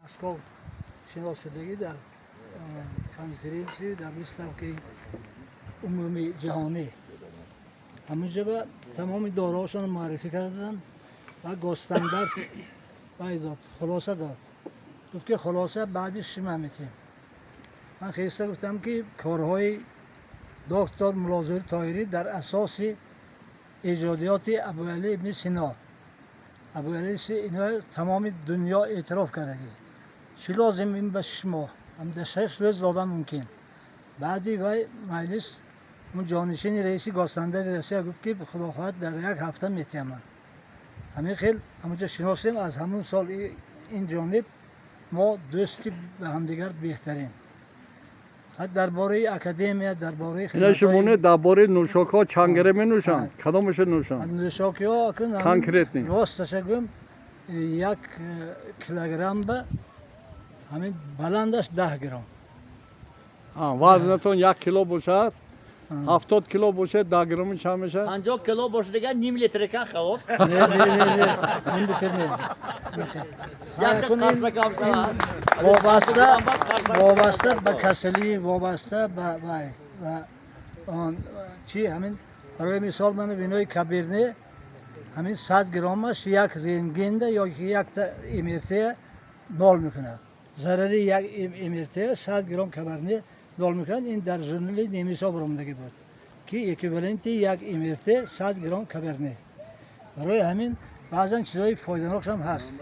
اسکول شناسایی در کنفرانسی در выставке عمومی جهانی همونجا به تمام داراشون معرفی کردن و گستندر داد خلاصه داد گفت که خلاصه بعدش شما میتیم من خیسته گفتم که کارهای دکتر ملازور طاهری در اساس ایجادیات ابوعلی ابن سینا ابوعلی اینا تمام دنیا اعتراف کرده چی لازم این به شما هم در 6 روز دادن ممکن بعدی وای مجلس اون جانشین رئیسی گاستنده رئیسی گفت که خدا خواهد در یک هفته میتیم همین خیلی همونجا شناسیم از همون سال این جانب ما دوستی به همدیگر بهترین حتی درباره اکادمی درباره اینا شمونه درباره نوشاک ها چنگره می نوشن کدامش نوشن نوشاکی ها کانکریت نی راستش گم 1 کیلوگرم به همین بلندش 10 گرم وزنتون 1 کیلو باشد 70 کیلو باشه 10 گرم چند میشه 50 کیلو باشه دیگه نیم لیتر که خلاص نه این بهتر نه وابسته به کسلی وابسته به و آن چی همین برای مثال من بینای کبیرنه همین 100 گرمش یک رنگینده یا یک امرته نال میکنه ضرری یک امرته 100 گرم کبرنه نال میکنه این در ژورنال نیمیسا برآمدگی بود که اکیوالنتی یک امرته 100 گرم کبرنه برای همین بعضا چیزای فایده‌ناک هم هست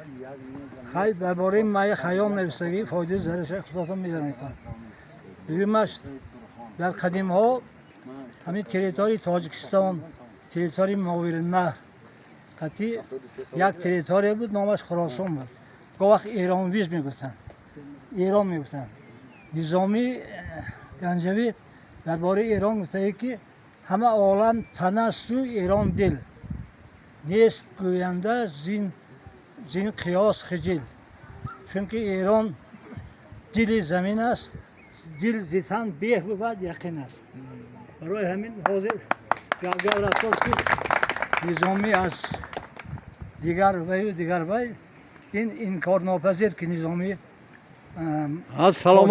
خیلی درباره مایع خیام نوشتگی فایده زرش خودتون میدونید دویمش در قدیم ها همین تریتوری تاجیکستان تریتوری ماوراءالنهر قطعی یک تریتوری بود نامش خراسان بود گاهی ایران ویز میگفتن ایران میگفتن نظامی گنجوی درباره ایران گفته که همه عالم تن است و ایران دل نیست گوینده زین قیاس خجل چون که ایران دل زمین است دل زیتن بیه بود یقین است برای همین حاضر گرگه رفتار که نظامی از دیگر وی این کار ناپذیر که نظامی سلامت